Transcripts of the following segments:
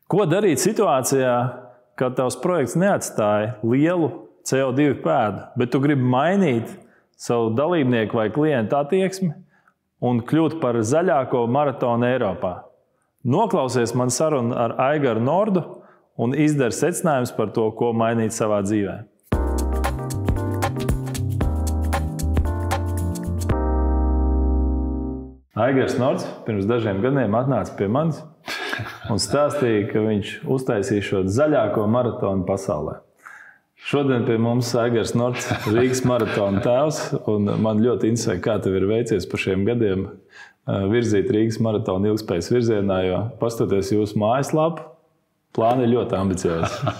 Ko darīt situācijā, kad tavs projekts neatstāja lielu CO2 pēdu, bet tu gribi mainīt savu dalībnieku vai klientu attieksmi un kļūt par zaļāko maratonu Eiropā? Noklausies man sarunu ar Aigaru Nordu un izdari secinājumus par to, ko mainīt savā dzīvē. Aigars Nords pirms dažiem gadiem atnāca pie manis un stāstīja, ka viņš uztaisīja šo zaļāko maratonu pasaulē. Šodien pie mums Aigars Nords, Rīgas maratona tēvs, un man ļoti interesē, kā tev ir veicies par šiem gadiem virzīt Rīgas maratonu ilgspējas virzienā, jo pastoties jūsu mājaslapu, plāni ir ļoti ambiciozi.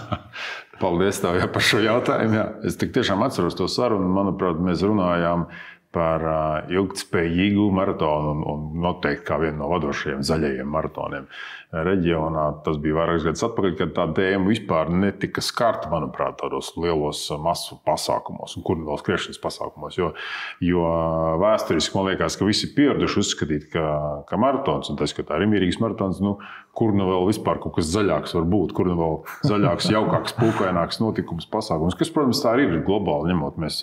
Paldies tev par šo jautājumu. Jā. Es tik tiešām atceros to sarunu, manuprāt, mēs runājām par ilgtspējīgu maratonu un noteikti kā vienu no vadošajiem zaļajiem maratoniem reģionā. Tas bija vairākas gadus atpakaļ, kad tā tēma vispār netika skarta, manuprāt, tādos lielos masu pasākumos un kurnavas skriešanas pasākumos, jo vēsturiski man liekas, ka visi pieraduši uzskatīt, ka maratons, un tas, ka tā ir Rīgas maratons, kur nu vēl vispār kaut kas zaļāks var būt, kur nu vēl zaļāks, jaukāks, pūkaināks notikums, pasākums, kas, protams, tā ir globāli ņemot, mēs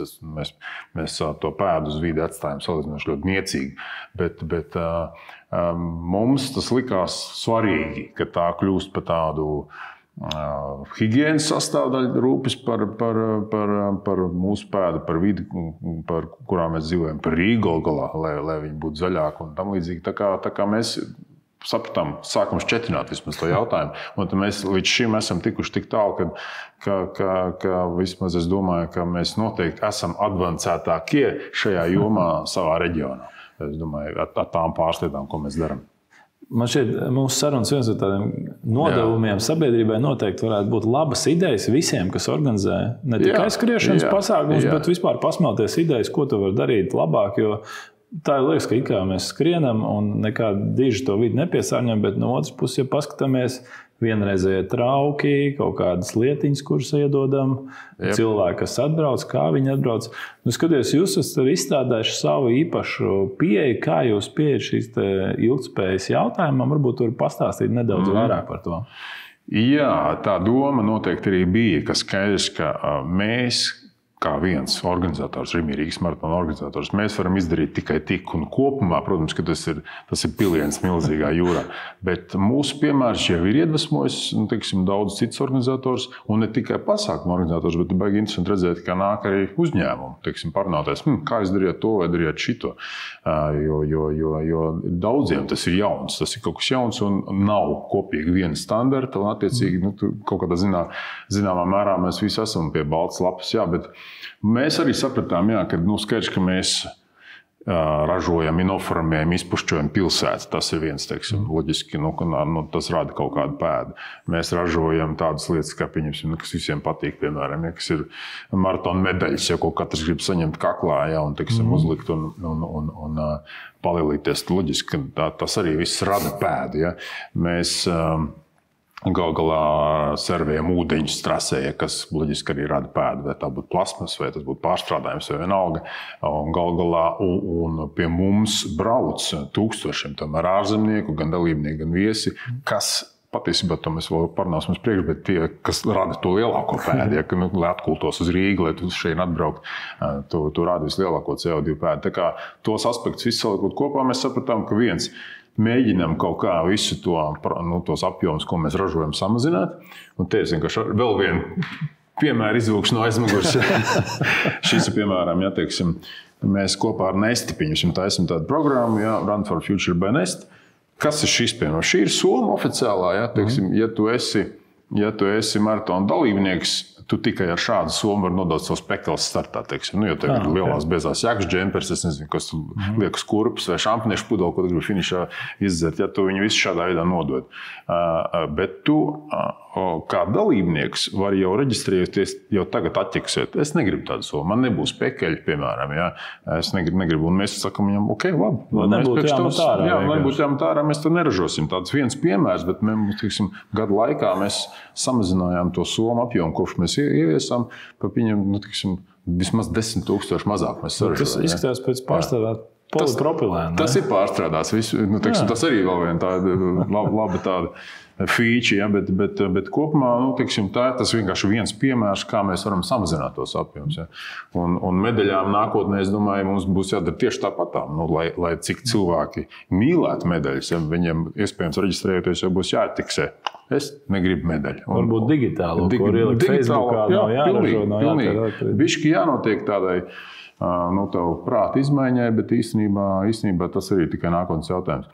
to pēdu uz vidi atstājam salīdzinoši ļoti niecīgi, bet mums tas likās svarīgi, ka tā kļūst par tādu higienas sastāvdaļu rūpes par mūsu pēdu, par vidi, par kurā mēs dzīvojam, par Rīgu galā, lai viņi būtu zaļāki un tam līdzīgi. Tā kā mēs sapratām, sākam šķetināt vismaz to jautājumu. Un mēs līdz šim esam tikuši tik tālu, ka vismaz es domāju, ka mēs noteikti esam advancētākie šajā jomā savā reģionā. Es domāju, ar tām pārslietām, ko mēs darām. Man šķiet, mūsu sarunas viens no tādiem nodevumiem sabiedrībai noteikti varētu būt labas idejas visiem, kas organizē ne tikai skriešanas pasākumus, bet vispār pasmelties idejas, ko tu vari darīt labāk, jo tā ir liekas, ka it kā mēs skrienam un nekāda diži to vidi nepiesārņojam, bet no otras puses, ja paskatāmies, vienreizējie trauki, kaut kādas lietiņas, kuras iedodam, cilvēki, kas atbrauc, kā viņi atbrauc. Skaties, jūs esat izstrādājuši savu īpašu pieeju, kā jūs pieejat šīs ilgtspējas jautājumam, varbūt var pastāstīt nedaudz vairāk par to. Jā, tā doma noteikti arī bija, ka skaidrs, ka mēs, kā viens organizators, Rīgas maratona organizators, mēs varam izdarīt tikai tik un kopumā, protams, ka tas ir piliens milzīgā jūrā, bet mūsu piemērs jau ir iedvesmojis, daudz citus organizators, un ne tikai pasākumu organizators, bet baigi interesanti redzēt, ka nāk arī uzņēmumi, parunāties, kā jūs darījāt to vai darījāt šito, jo daudziem tas ir jauns, tas ir kaut kas jauns un nav kopīgi viena standarta, un attiecīgi, kaut kādā zināmā mērā mēs visi esam pie baltas lapas, bet mēs arī sapratām, ka skaidrs, ka mēs ražojam, inoformējam, izpušķojam pilsētu. Tas ir viens, loģiski, tas rada kaut kādu pēdu. Mēs ražojam tādas lietas, kā pieņemsim, kas visiem patīk, piemēram, kas ir maratona medaļas, ko katrs grib saņemt kaklā, un uzlikt un palielīties. Loģiski, ka tas arī viss rada pēdu. Mēs gal galā servējam ūdeņus trasē, kas loģiski arī rada pēdu, vai tā būtu plasmas, vai tas būtu pārstrādājums, vai vienalga. Un gal galā un pie mums brauc tūkstošiem tomēr ārzemnieku, gan dalībnieki, gan viesi, kas patiesībā to mēs vēl parunāsim uz priekšu, bet tie, kas rada to lielāko pēdu, lai atkultos uz Rīgu, lai tu šeit atbraukt, tu rada vislielāko CO2 pēdu. Tā kā tos aspektus visu salikot kopā, mēs sapratām, ka viens, mēģinām kaut kā visu tos apjomus, ko mēs ražojam, samazināt. Un te es vienkārši vēl vienu piemēru izvilkšu no aizmugures. Šis ir piemēram, mēs kopā ar Nesti taisam tādu programmu, Run for Future by Nest. Kas ir šis piemēram? Šī ir Soma oficiālā, ja tu esi maratona dalībnieks, tu tikai ar šādu somu vari nodot savus pekels startā, jo tev ir lielās biezās jakas, džempers, es nezinu, kas tu liekas kurpes vai šampaniešu pudeli, ko tu gribi finišā izdzert, tu viņu visu šādā veidā nodod. Bet tu, kā dalībnieks, vari jau reģistrēties, jau tagad atķeksēt. Es negribu tādu somu, man nebūs pekeļi, piemēram, es negribu, un mēs sakam viņam, ok, labi. Nebūtu jāmet ārā. Nebūtu jāmet ārā, mēs to neražosim. Tāds viens piemērs, bet gadu laikā mēs samazinājām to somu apjomu, kopš mēs ieviesām, pa viņam, vismaz 10 000 mazāk mēs saražojam. Tas izskatās pēc pārstrādāt polipropilēnu. Tas ir pārstrādāts. Tas arī vēl viena tāda laba tāda feature, ja, bet kopumā, teiksim, tas vienkārši viens piemērs, kā mēs varam samazināt tos apjomus. Ja. Un medaļām nākotnē, es domāju, mums būs jādara tieši tāpatām, lai cik cilvēki mīlētu medaļas, ja, viņiem iespējams reģistrējoties jau būs jātiksē. Es negribu medaļu. Varbūt digitālo, ko ielikt Facebookā, nav jāražo, nav jātērēt. Bišķi jānotiek tādai tavu prāta izmaiņai, bet īstenībā tas arī tikai nākotnes jautājums.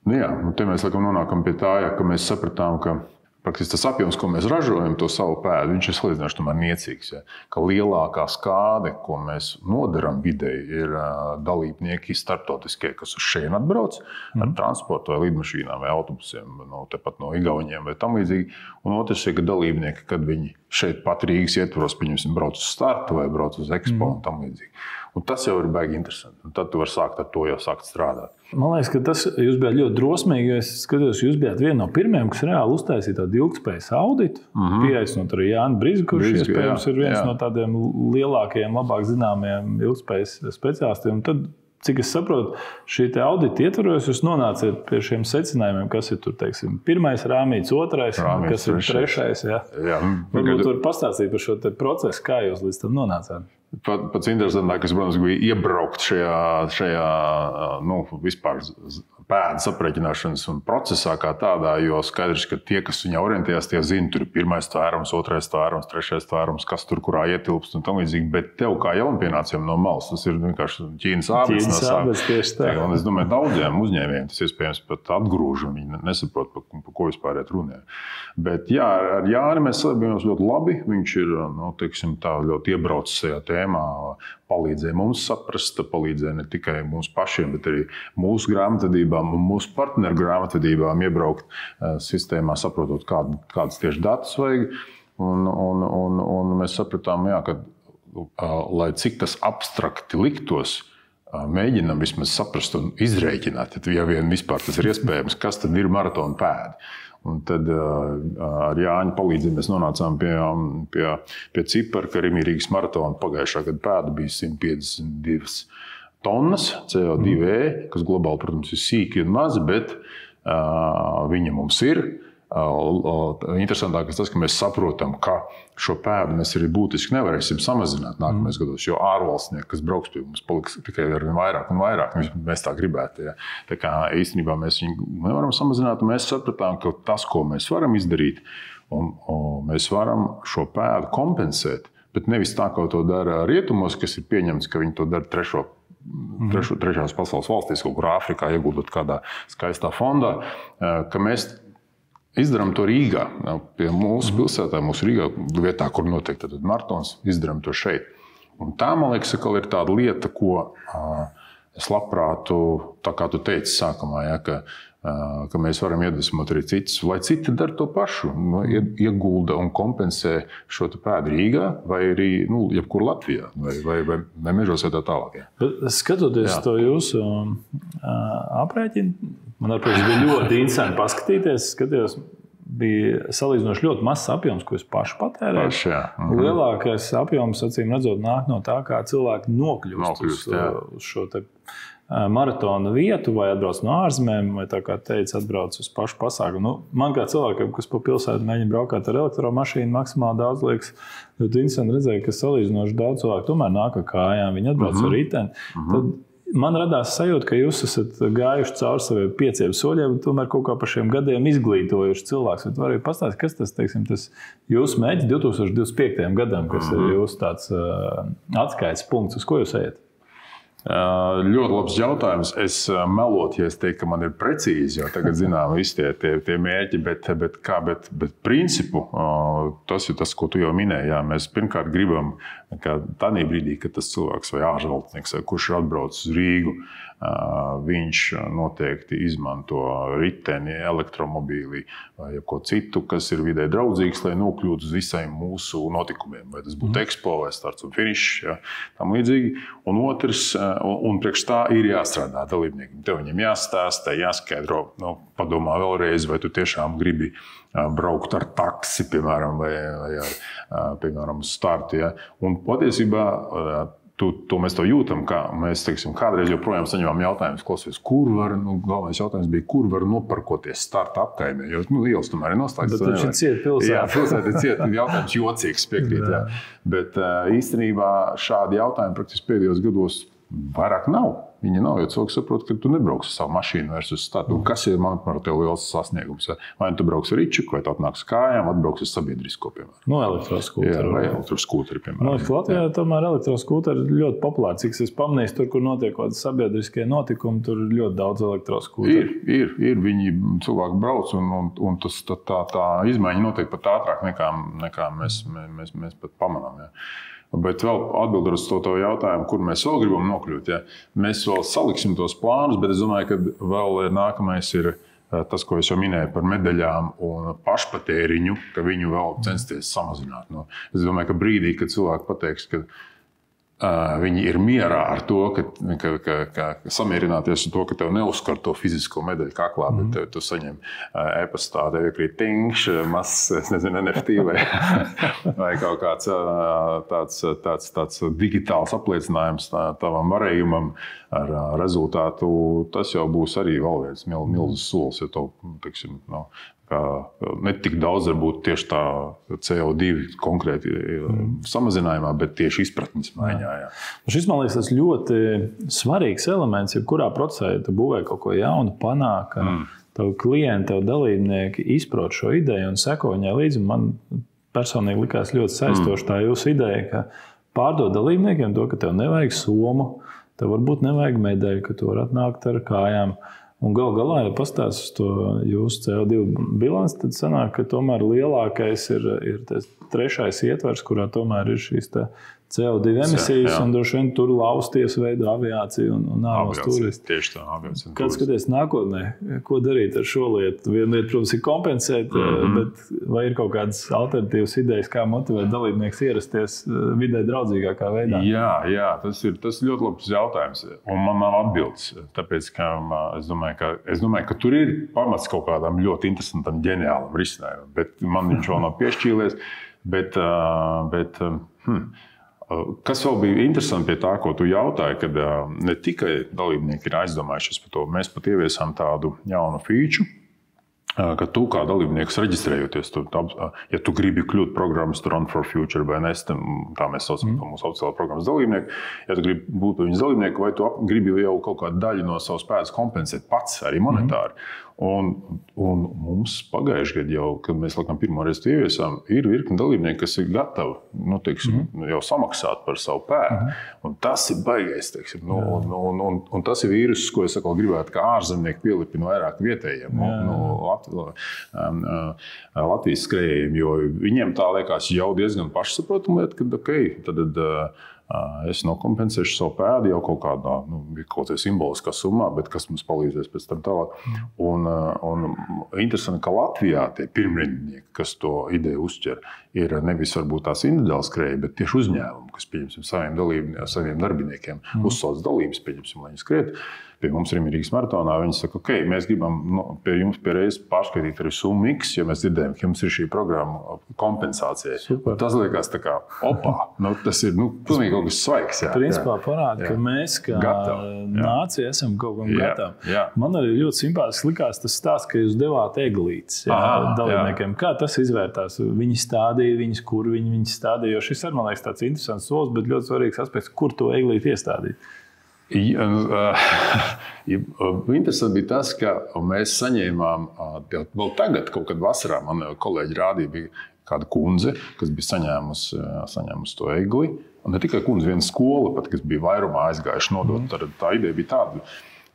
Jā, te mēs laikam nonākam pie tā, ka mēs sapratām, ka praktiski tas apjoms, ko mēs ražojam, to savu pēdu, viņš ir salīdzinoši tomēr niecīgs. Ja? Ka lielākā skāde, ko mēs nodaram videi, ir dalībnieki starptautiskie, kas uz šeit atbrauc ar transportu vai lidmašīnām vai autobusiem, tepat no Igauniem vai tam līdzīgi. Un otrs ir, ka dalībnieki, kad viņi šeit pat Rīgas ietvaros, pieņemsim, brauc uz startu vai brauc uz Expo un tam līdzīgi. Un tas jau ir baigi interesanti. Un tad tu vari sākt ar to jau sākt strādāt. Man liekas, ka jūs bijāt ļoti drosmīgi, jo es skatījos, jūs bijāt viena no pirmajiem, kas reāli uztaisīja tādu ilgtspējas auditu. Pieaicinot arī Jāni Brizgu, kurš iespējams ir viens no tādiem lielākajiem, labāk zināmiem ilgtspējas speciālistiem. Un tad, cik es saprotu, šī audita ietvaros, jūs nonāciet pie šiem secinājumiem, kas ir tur, teiksim, pirmais rāmīts, otrais, kas ir trešais. Jā. Varbūt tur pastāstīt par šo procesu, kā jūs līdz tam nonācāt. Pats interesantākais, protams, bija iebraukt šajā vispār pēdas aprēķināšanas un procesā kā tādā, jo skaidrs, ka tie, kas viņā orientējās, tie zina, tur ir pirmais tvērums, otrais tvērums, trešais tvērums, kas tur kurā ietilpst un tam līdzīgi, bet tev kā jaunpienācējiem no malas, tas ir vienkārši Ķīnas ābets no sākuma. Un es domāju, daudziem uzņēmējiem tas iespējams pat atgrūž, un viņi nesaprot, pa ko vispār iet runē. Bet jā, ar Jāni mēs sadarbījāmies ļoti labi, viņš ir, teiksim, tā ļoti iebraucis šajā tēmā, palīdzēja mums saprast, palīdzēja ne tikai mums pašiem, bet arī mūsu grāmatvedībām un mūsu partneru grāmatvedībām iebraukt sistēmā, saprotot, kādas tieši datus vajag. Un mēs sapratām, jā, ka, lai cik tas abstrakti liktos, mēģinam vismaz saprast un izrēķināt, ja vien vispār tas ir iespējams, kas tad ir maratona pēdi. Un tad ar Jāņa palīdzību mēs nonācām pie cipara, ka Rīgas maratona pagājušā gada pēda bija 152 tonnas CO2, kas globāli, protams, ir sīki un mazi, bet viņa mums ir. Interesantākais tas, ka mēs saprotam, ka šo pēdu mēs arī būtiski nevarēsim samazināt nākamais gados, jo ārvalstnieki, kas brauks pie mums, paliks tikai ar vien vairāk un vairāk. Mēs tā gribētu. Ja. Tā kā īstenībā mēs viņu nevaram samazināt, un mēs sapratām, ka tas, ko mēs varam izdarīt, un mēs varam šo pēdu kompensēt, bet nevis tā, kā to dara rietumos, kas ir pieņemts, ka viņi to dara trešās pasaules valstīs, kaut kur Āfrikā, ieguldot kādā skaistā fondā, ka mēs izdarām to Rīgā, pie mūsu pilsētā, mūsu Rīgā, vietā, kur notiek maratons, izdarām to šeit. Un tā, man liekas, ir tāda lieta, ko es labprātu, tā kā tu teici sākumā, ja, ka mēs varam iedvesmot arī citus, lai citi dara to pašu, iegulda un kompensē šo pēdu Rīgā vai arī jebkur Latvijā vai mežos vai tā tālāk. Ja. Bet skatoties to jūsu aprēķinu, man bija ļoti interesanti paskatīties. Skatījos, bija salīdzinoši ļoti mazs apjoms, ko es pašu patērēju. Lielākais apjoms, acīm redzot, nāk no tā, kā cilvēki nokļūst uz šo maratona vietu, vai atbrauc no ārzemēm, vai tā kā teica, atbrauc uz pašu pasākumu. Man kā cilvēkam, kas pa pilsētu mēģina braukāt ar elektromašīnu, maksimāli daudz liekas, ļoti interesanti redzēja, ka salīdzinoši daudz cilvēku tomēr nāk ar kājām, viņi atbrauc ar riteni. Tad man radās sajūta, ka jūs esat gājuši cauri saviem 5 soļiem, tomēr kaut kā par šiem gadiem izglītojuši cilvēks. Vai varētu pastāstīt, kas tas, teiksim, tas jūsu mērķis 2025. gadam, kas ir jūsu tāds atskaites punkts, uz ko jūs ejat? Ļoti labs jautājums. Es melotu, ja es teiktu, ka man ir precīzi, jo tagad zinām visi tie mērķi, bet principu tas ir tas, ko tu jau minēji. Jā, mēs pirmkārt gribam, ka tādā brīdī, kad tas cilvēks vai ārvalstnieks, kurš ir atbraucis uz Rīgu, viņš noteikti izmanto riteni, elektromobīli vai ko citu, kas ir vidē draudzīgs, lai nokļūtu uz visiem mūsu notikumiem. Vai tas būtu Expo vai starts un finišs, ja, tam līdzīgi. Un otrs, un priekš tā ir jāstrādā dalībniekiem. Tev viņam jāstāsta, jāskaidro, padomā vēlreiz, vai tu tiešām gribi braukt ar taksi, piemēram, vai piemēram, uz startu. Ja. Un patiesībā To mēs to jūtam, kā mēs, teiksim, kādreiz joprojām saņemam jautājumus, klausies, galvenais jautājums bija, kur var noparkoties starta apkaimē, jo ielas tomēr ir noslēgts. Bet taču ir cieta pilsēta. Jā, pilsēta ir cieta, jautājums jocīgs, piekrīt, jā. Bet īstenībā šādi jautājumi praktiski pēdējos gados vairāk nav. Viņi nav, jo cilvēks saprot, ka tu nebrauks ar savu mašīnu vairs uz startu. Kas ir, manuprāt, tev liels sasniegums? Vai tu brauks ar ričuku, vai tu atnāks kājām, atbrauks ar sabiedrisko, piemēram. No elektroskūteri. Jā, vai elektroskūteri, piemēram. Latvijā tomēr elektroskūteri ir ļoti populāri. Cik es pamanīju, tur, kur notiek kaut kādi sabiedriskie notikumi, tur ir ļoti daudz elektroskūteri. Ir. Viņi cilvēki brauc, un tas, tā izmaiņa notiek pat ātrāk, nekā mēs pat pamanām. Jā. Bet vēl atbildot uz to jautājumu, kur mēs vēl gribam nokļūt. Ja? Mēs vēl saliksim tos plānus, bet es domāju, ka vēl nākamais ir tas, ko es jau minēju par medaļām un pašpatēriņu, ka viņu vēl censties samazināt. Es domāju, ka brīdī, kad cilvēki pateiks, ka viņi ir mierā ar to, ka samierināties ar to, ka tev neuzskar to fizisko medaļu kaklā, bet tu saņem e-pastā, tev iekrīt tingš, mazs, es nezinu, NFT vai kaut kāds tāds digitāls apliecinājums tavam varējumam ar rezultātu. Tas jau būs arī vēl viens milzīgs solis, ja tev, teiksim, ne tik daudz varbūt tieši tā CO2 konkrēti samazinājumā, bet tieši izpratnes maiņā. Jā. Šis, man liekas, tas ļoti svarīgs elements, jebkurā procesā, ja tu būvē kaut ko jaunu, panāk, tavu klienti, tavu dalībnieki izprot šo ideju un seko viņai līdzi. Man personīgi likās ļoti saistoši tā jūsu ideja, ka pārdod dalībniekiem to, ka tev nevajag somu, tev varbūt nevajag medaļu, ka tu var atnākt ar kājām. Un galā, ja pastāst uz to jūsu CO2 bilanci, tad sanāk, ka tomēr lielākais ir tas trešais ietvers, kurā tomēr ir šīs CO2 emisijas, un droši vien tur lausties veido aviāciju un ārvalstu turisti. Tieši tā, aviācija. Kad skaties nākotnē, ko darīt ar šo lietu? Viena lieta, protams, ir kompensēt, bet vai ir kaut kādas alternatīvas idejas, kā motivēt dalībnieks ierasties vidē draudzīgākā veidā? Jā, tas ir ļoti labs jautājums, un man nav atbildes, tāpēc, ka es domāju, ka tur ir pamats kaut kādam ļoti interesantam, ģeniālam risinājumam, bet man viņš vēl nav piešķīlies, kas vēl bija interesanti pie tā, ko tu jautāji, kad ne tikai dalībnieki ir aizdomājušies par to, mēs pat ieviesām tādu jaunu feature, ka tu kā dalībnieks reģistrējoties, ja tu gribi kļūt programmas Run for Future vai Nest, tā mēs saucam to mūsu oficiālo programmas dalībnieku, ja tu gribi būt viņas dalībnieku, vai tu gribi jau kaut kādu daļu no savas pēdas kompensēt pats, arī monetāri. Un mums pagājuši gadu jau, kad mēs laikam pirmo reizi ieviesām, ir virkni dalībnieki, kas ir gatavi, jau samaksāt par savu pēdu. Un tas ir baigais, teiksim. Un tas ir vīrus, ko es gribētu, kā ārzemnieki pielipina vairāk vietējiem. Latvijas skrējējiem, jo viņiem tā liekas jau diezgan pašsaprotama lieta, ka tad es nokompensēšu savu pēdu jau kaut kādā, kaut kādā simboliskā summā, bet kas mums palīdzēs pēc tam tālāk. Un interesanti, ka Latvijā tie pirmrindnieki, kas to ideju uzķer, ir nevis varbūt tās individuāli skrēji, bet tieši uzņēmumi, kas, pieņemsim, saviem darbiniekiem uzsauc dalības, pieņemsim, lai viņi skriet. Pie mums Rīgas maratonā viņi saka, mēs gribam pie jums reizes pārskaitīt arī summu X, jo mēs dzirdējam, ka jums ir šī programma kompensācija. Tas liekas tā kā, tas ir pilnīgi kaut kas svaigs. Principā parāda, ka mēs kā nācija esam kaut kam gatavi. Man arī ļoti simpātiski likās tas stāsts, ka jūs devāt eglītes dalībniekiem. Kā tas izvērtās? Viņi stādīja viņus, kur viņi stādīja, jo šis arī, man liekas, tāds interesants solis, bet ļoti svarīgs aspekts, kur to eglīti iestādīt. Interesanti bija tas, ka mēs saņēmām, vēl tagad, kaut kad vasarā, man kolēģi rādīja, bija kāda kundze, kas bija saņēmusi to egli. Un ne tikai kundze, viena skola, pat, kas bija vairumā aizgājuši nodot. Tā ideja bija tāda,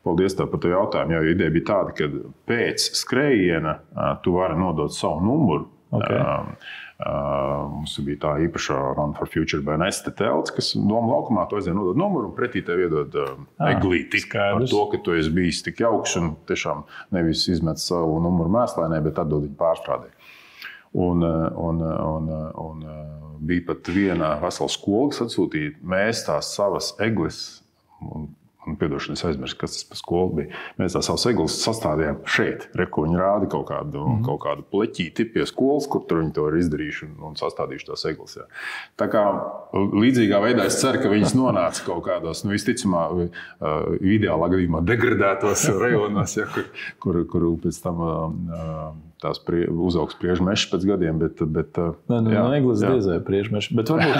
paldies tev par to jautājumu, jo ideja bija tāda, ka pēc skrējiena tu vari nodot savu numuru. Mums bija tā īpašā Run for Future vai Nest telts, kas doma laukumā tu aizvien nodod numuru un pretī tev iedod eglīti par to, ka tu esi bijis tik jauks un tiešām nevis izmet savu numuru mēslainē, bet atdod viņu pārstrādē. Un bija pat viena vesela skola, kas atsūtīja, mēs tās savas eglis Piedošana, es aizmirsu, kas tas par skolu bija. Mēs tā savus eglis sastādījām šeit. Ko viņi rāda kaut kādu pleķīti pie skolas, kur tur viņi to ir izdarījuši un sastādījuši tās eglis. Jā. Tā kā līdzīgā veidā es ceru, ka viņas nonāca kaut kādos, visticamā, ideālā gadījumā degradētos rajonos, ja, kur pēc tam tās uzaugs priežmeši pēc gadiem, bet eglis diezē priežmeši. Bet varbūt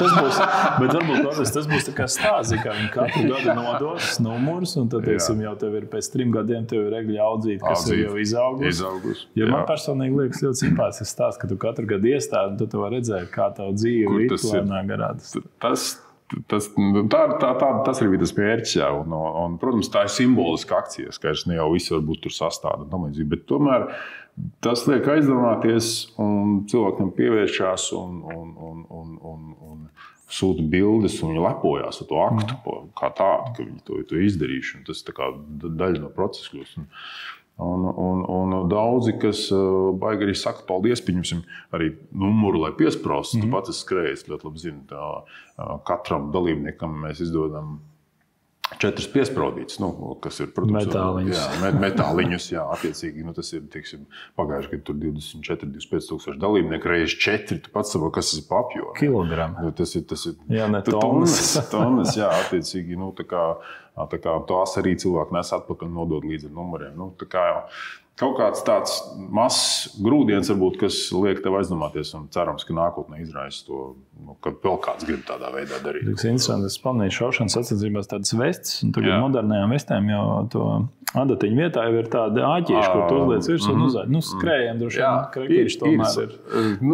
tas būs tā kā stāzi, kā viņi katru gadu nodos numurus, un tad, teiksim, jau tev ir pēc 3 gadiem tev ir egļa audzīt, kas ir jau izaugus. Jo man personīgi liekas ļoti simpātisks stāsts, ka tu katru gadu iestādi, un tu to redzēji, kā tavu dzīvi lēnā garādas. Tas arī bija tas mērķis, jā, un, protams, tā ir simboliska akcija, skaidrs, ne jau visi varbūt tur sastāda, bet tomēr tas liek aizdomāties, un cilvēkiem pievēršās un sūta bildes, un viņi lepojās ar to aktu kā tādu, ka viņi to izdarījuši, un tas tā kā daļa no procesa kļūst. Un daudzi, kas baigi arī saka, paldies, pieņemsim arī numuru, lai piespraustu. Tu pats esi skrējis, ļoti labi zini, katram dalībniekam mēs izdodam 4 piespraudītas, kas ir, protams, metāliņus, jā, attiecīgi, tas ir, teiksim, pagājuši, kad tur 24-25 tūkstoši dalībnieku reiz 4, tu pats saproti, kas tas ir pa apjomu. Kilogramu. Tas ir jā, ne tonnas, jā, attiecīgi, tā kā tās arī cilvēki nes atpakaļ nodod līdz ar numuriem. Tā kā jau kaut kāds tāds mazs grūdienis, varbūt, kas liek tev aizdomāties, un cerams, ka nākotnē izraisa to, ka vēl kāds grib tādā veidā darīt. Tas ir interesanti, es pamanīju šaušanas sacensībās tādas vestes, un tagad modernajām vestēm jau to adatiņu vietā jau ir tādi āķīši, kur tu uzliec virs un uzādi. Skrējiem droši vien krekīši tomēr ir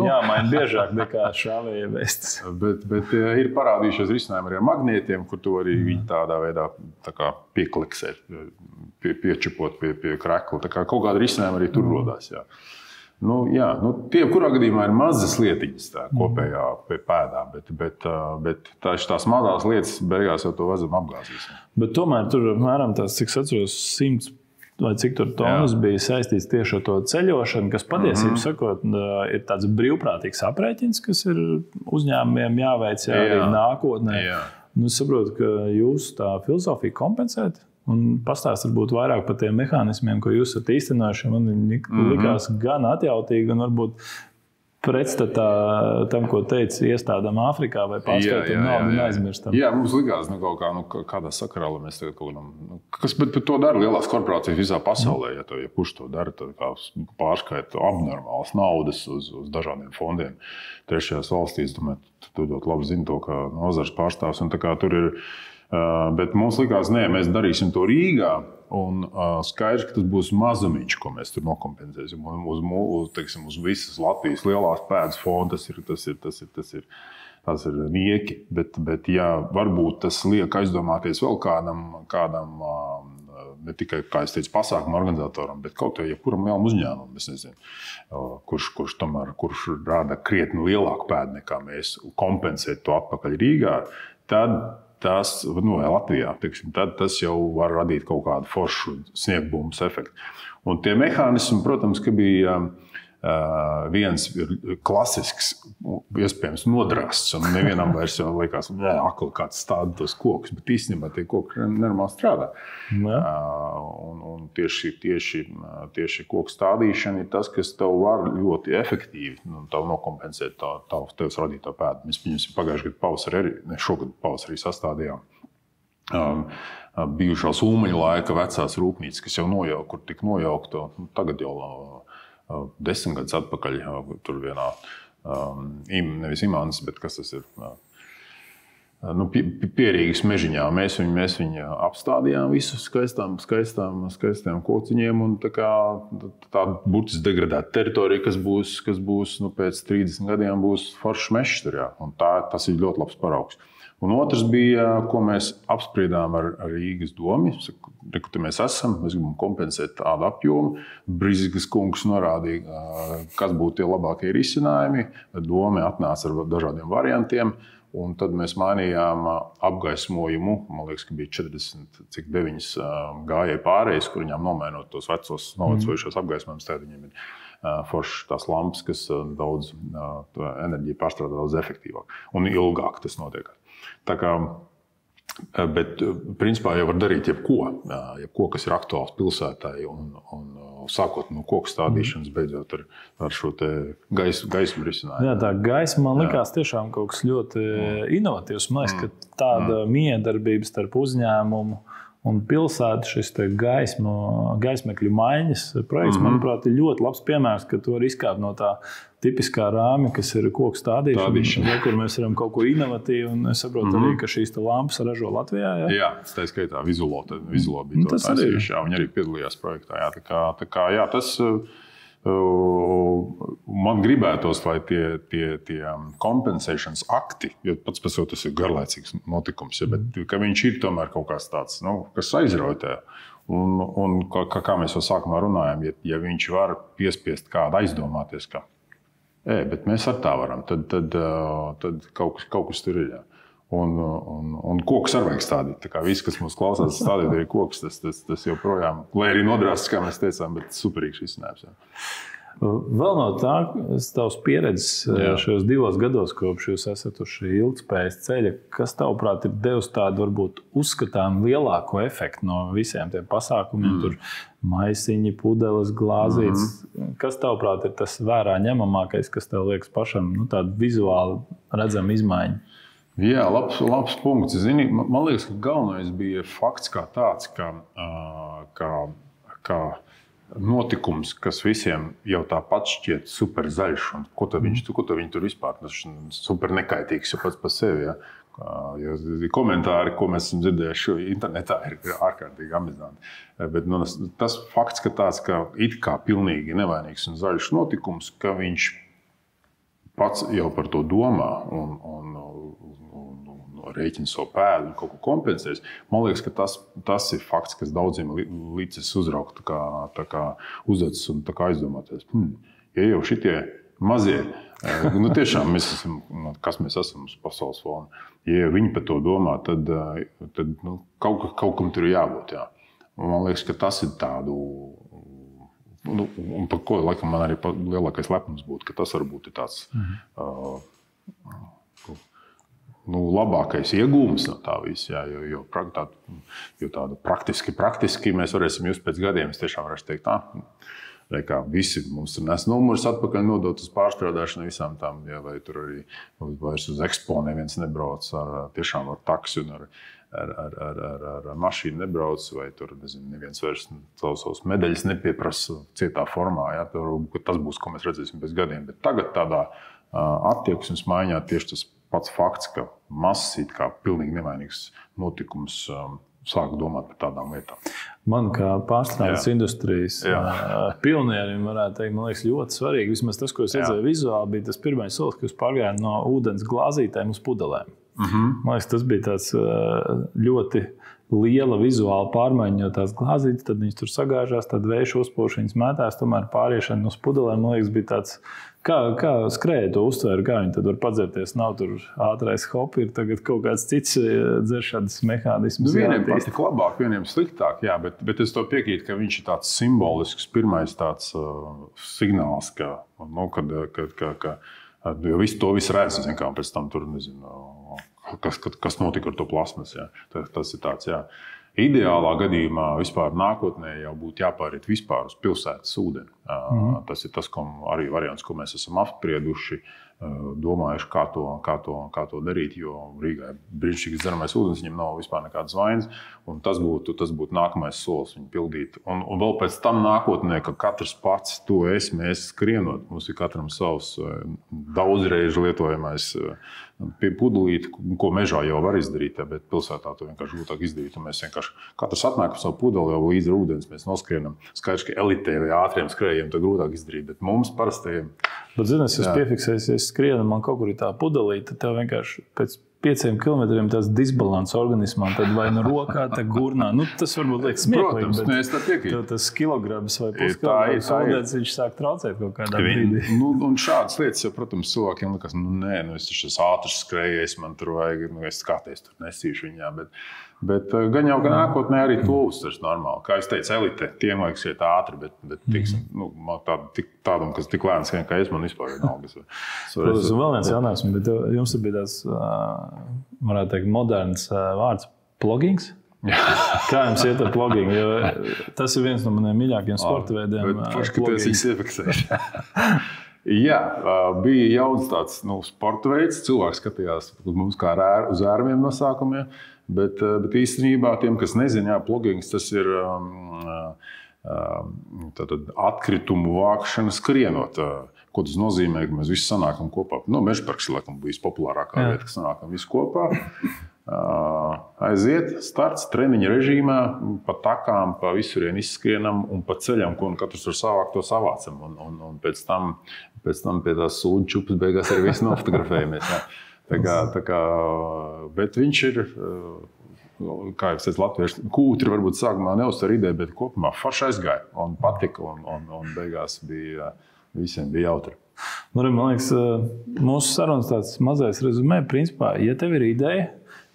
jāmaina biežāk nekā šāvējie vestes. Bet ir parādījušies risinājumi arī ar magnētiem, kur tu arī viņi tādā veidā tā kā piekliksēt, piečipot pie krekla. Tā kā kaut kāda risinājuma arī tur rodās. Jā. Tie, kurā gadījumā ir mazas lietiņas tā kopējā pēdā, bet tās mazās lietas beigās jau to vazam apgāzīs. Bet tomēr tur apmēram tās, cik atceros, 100 vai cik tur tonnas bija saistīts tieši ar to ceļošanu, kas patiesībā sakot, ir tāds brīvprātīgs aprēķins, kas ir uzņēmumiem jāveic arī nākotnē. Es saprotu, ka jūs tā filozofija kompensēt. Un pastāst varbūt vairāk par tiem mehānismiem, ko jūs esat īstenojuši. Man likās gan atjautīgi, un varbūt pretstatā tam, ko teica iestādām Āfrikā vai pārskaitam naudu un aizmirstam. Jā, mums likās kādā sakarā, lai mēs tagad kaut kādam, bet to dara lielās korporācijas visā pasaulē, ja kurš to dara, tad kā pārskaita abnormālas naudas uz dažādiem fondiem. Trešajās valstīs, domāju, tu ļoti labi zini to, kā nozars pārstāvs, un tā kā tur ir. Bet mums likās, mēs darīsim to Rīgā, un skaidrs, ka tas būs mazumiņš, ko mēs tur nokompensēsim. Uz visas Latvijas lielās pēdas fonda tas ir nieki, bet jā, varbūt tas liek aizdomāties vēl kādam ne tikai, kā es teicu, pasākumu organizatoram, bet kaut vai jebkuram lielam uzņēmumam, es nezinu, kurš rāda krietni lielāku pēdu nekā mēs kompensēt to atpakaļ Rīgā, tad Latvijā, tad tas jau var radīt kaut kādu foršu sniegbumbas efektu. Un tie mehānismi, protams, ka bija viens klasisks, iespējams, nodrāsts, un nevienam vairs jau liekas, akli kāds stāda tos kokus, bet īstenībā tie koki normāli strādā. Un tieši koku stādīšana ir tas, kas tev var ļoti efektīvi nokompensēt tevs radīto pēdu. Mēs pieņemsim pagājušajā gadu pavasarī, šogad pavasarī sastādījām bijušās Ulmaņa laika vecās rūpnīcas, kas jau kur tika nojaukta, tagad jau 10 gadus atpakaļ, tur vienā, nevis Imants, bet kas tas ir, Pierīgas mežiņā. Mēs viņu apstādījām visu skaistām kociņiem, un tā burtiski degradēta teritorija, kas būs pēc 30 gadiem, būs foršs mežs tur, jā. Un tas ir ļoti labs paraugs. Un otrs bija, ko mēs apspriedām ar Rīgas domu. Kur mēs esam, mēs gribam kompensēt tādu apjomu. Brīzigas kungs norādīja, kas būtu tie labākie risinājumi. Doma atnāca ar dažādiem variantiem. Un tad mēs mainījām apgaismojumu. Man liekas, ka bija 49 gājēji pārējais, kur viņām nomainot tos vecos novecojušos apgaismojumus. Tad viņiem ir foršas tās lampas, kas daudz enerģiju pārstrādā daudz efektīvāk un ilgāk tas notiek. Tā kā Bet, principā, jau var darīt jebko, kas ir aktuāls pilsētai, un sākot no koku stādīšanas, beidzot ar šo te gaismu risinājumu. Jā, tā gaisma man likās tiešām kaut kas ļoti inovatīvs. Man liekas, ka tāda miedarbība starp uzņēmumu un pilsētu, šis gaismekļu maiņas projekts, manuprāt, ir ļoti labs piemērs, ka tu vari izkāpt no tā tipiskā rāmja, kas ir koku stādīšana, kur mēs varam kaut ko inovatīvu, un es saprotu arī, ka šīs lampas ražo Latvijā. Jā, tā skaitā Vizulo bija to taisījuši, viņi arī piedalījās projektā. Tā kā tas man gribētos, lai tie compensēšanas akti, jo pats par sevi tas ir garlaicīgs notikums, bet ka viņš ir tomēr kaut kāds tāds, kas aizrautē. Un kā mēs jau sākumā runājam, ja viņš var piespiest kādu aizdomāties, ka bet mēs ar tā varam, tad kaut kas tur ir. Jā. Un kokus arī vajag stādīt. Tā kā viss, kas mums klausās, stādīt arī kokus, tas joprojām, lai arī nodrāstas, kā mēs teicām, bet superīgs risinājums. Vēl no tavas pieredzes šajos 2 gados, kopš jūs esat uz šī ilgtspējas ceļa, kas tavuprāt ir devis tādu varbūt uzskatām lielāko efektu no visiem tiem pasākumiem, tur maisiņi, pudeles, glāzītes. Kas tavuprāt ir tas vērā ņemamākais, kas tev liekas pašam tāda vizuāli redzama izmaiņa? Jā, labs punkts. Zini, man liekas, ka galvenais bija fakts kā tāds, ka notikums, kas visiem jau tāpat šķiet super zaļš, un ko viņi tur vispār, tas super nekaitīgs jau pats par sevi. Ja? Jo komentāri, ko mēs esam dzirdējuši internetā, ir ārkārtīgi amizanti. Bet tas fakts, ka tāds it kā pilnīgi nevainīgs un zaļš notikums, ka viņš pats jau par to domā un rēķina savu pēdu un kaut ko kompensēs. Man liekas, ka tas ir fakts, kas daudziem līdzis uzraukt tā kā uzvedas un tā kā aizdomāties. Ja jau šitie mazie, tiešām mēs esam, kas mēs esam uz pasaules fona, ja viņi par to domā, tad kaut kam tur ir jābūt. Jā. Man liekas, ka tas ir tādu, un par ko laikam man arī lielākais lepnums būtu, ka tas varbūt ir tāds labākais iegūms no tā visa, jo tādu praktiski mēs varēsim just pēc gadiem, es tiešām varēšu teikt, kā visi mums tur nes numurus atpakaļ nodot uz pārstrādāšanu visām tām, vai tur arī vairs uz ekspo neviens nebrauc tiešām ar taksi un ar mašīnu nebrauc, vai tur, neviens vairs savus medaļas nepieprasa cietā formā, tas būs, ko mēs redzēsim pēc gadiem, bet tagad tādā attieksmes maiņā tieši tas pats fakts, ka masas kā pilnīgi nevainīgs notikums sāk domāt par tādām lietām. Man kā pārstrādes industrijas pionierim varētu teikt, man liekas, ļoti svarīgi. Vismaz tas, ko es redzēju vizuāli, bija tas pirmais solis, ka jūs pārgājāt no ūdens glāzītēm uz pudelēm. Man liekas, tas bija tāds ļoti liela vizuāla pārmaiņa, jo tās glāzītes, tad viņas tur sagāžās, tad vējš uzpūš, viņas mētās, tomēr pāriešana uz pudelēm, man liekas, bija tāds, kā skrēja to uztvēru, kā viņi tad var padzerties, nav tur ātrais hopi, ir tagad kaut kāds cits dzeršanas mehānisms. Vieniem patīk labāk, vieniem sliktāk, jā, bet es to piekrītu, ka viņš ir tāds simbolisks, pirmais tāds signāls, jo visu redz, kā pēc tam tur, kas notika ar to plasmas, jā. Tas ir tāds, jā. Ideālā gadījumā vispār nākotnē jau būtu jāpāriet vispār uz pilsētas ūdeni. Tas ir tas, arī variants, ko mēs esam apsprieduši, domājuši, kā to darīt, jo Rīgā ir brīnišķīgs dzeramais ūdens, viņam nav vispār nekādas vainas, un tas būtu nākamais solis viņu pildīt. Un vēl pēc tam nākotnē, ka katrs pats to mēs skrienot, mums ir katram savs daudzreiz lietojamais pudelīti, ko mežā jau var izdarīt, bet pilsētā to vienkārši grūtāk izdarīt. Mēs vienkārši katrs atnāk ar savu pudeli, jau līdz ar ūdens mēs noskrienam. Skaidrs, ka elitē vai ātriem skrējiem to grūtāk izdarīt, bet mums parastajiem. Bet, es piefiksēju, ja es skrienu, man kaut kur ir tā pudelīte, tad tev vienkārši pēc 5 kilometriem tas disbalans organismā, tad vai nu rokā, tad gurnā. Tas varbūt liekas smieklīgi, bet es tev tas kilograms vai puskilograms ūdens, viņš sāk traucēt kaut kādā brīdī. Un šādas lietas, jau, protams, cilvēkiem liekas, es taču ātrs skrējējis, man tur vajag, es skaties, tur nesīšu viņā, bet gan jau nākotnē arī to uztvers normāli. Kā es teicu, elite, tiem vajag iet ātri, bet tādam, kas tik lēns, kā es, man vispār ir nav. Protams, un vēl viens jautājums, bet jums bija tāds, varētu teikt, moderns vārds Plogings? Kā jums iet ar plogingu? Jo tas ir viens no maniem mīļākajiem sporta veidiem. Forši, ka tu esi viņus iefiksējuši. Jā, bija jauns tāds sporta veids. Cilvēks skatījās uz mums kā uz ērmiem no sākumiem. Bet īstenībā tiem, kas nezina, plogings tas ir atkritumu vākšana skrienot. Ko tas nozīmē, ka mēs visi sanākam kopā? Mežparks ir laikam bijis populārākā vieta, ka sanākam visi kopā. Aiziet, starts treniņa režīmā, pa takām, pa visurien izskrienam un pa ceļam, ko katrs var savākt, to savācam. Un pēc tam pie tās sūdu čupas beigās arī visi nofotografējamies. Tā kā, bet viņš ir, kā jau es teicu, latvieši kūtri varbūt sākumā neuztver ideju, bet kopumā forši aizgāja un patika un beigās visiem bija jautri. Man liekas, mūsu sarunas tāds mazais rezumē, principā, ja tev ir ideja,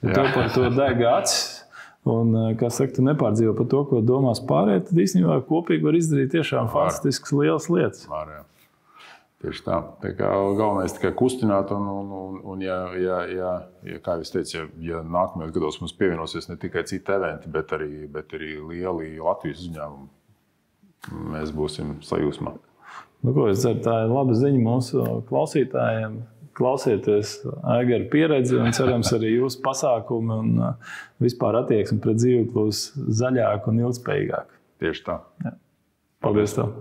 ja tev par to deg acis, un, kā saka, tu nepārdzīvo par to, ko domās pārējie, tad īstenībā kopīgi var izdarīt tiešām fantastiskas lielas lietas. Jā. Tieši tā. Tā kā galvenais tikai kustināt, un ja, kā jūs teicu, ja nākamajos gados mums pievienosies ne tikai citi eventi, bet arī lieli Latvijas uzņēmumi, mēs būsim sajūsmā. Ko es ceru, tā ir laba ziņa mūsu klausītājiem. Klausieties Aigara pieredzi un cerams arī jūsu pasākumi un vispār attieksmi pret dzīvi kļūs zaļāk un ilgspējīgāk. Tieši tā. Jā. Paldies tev!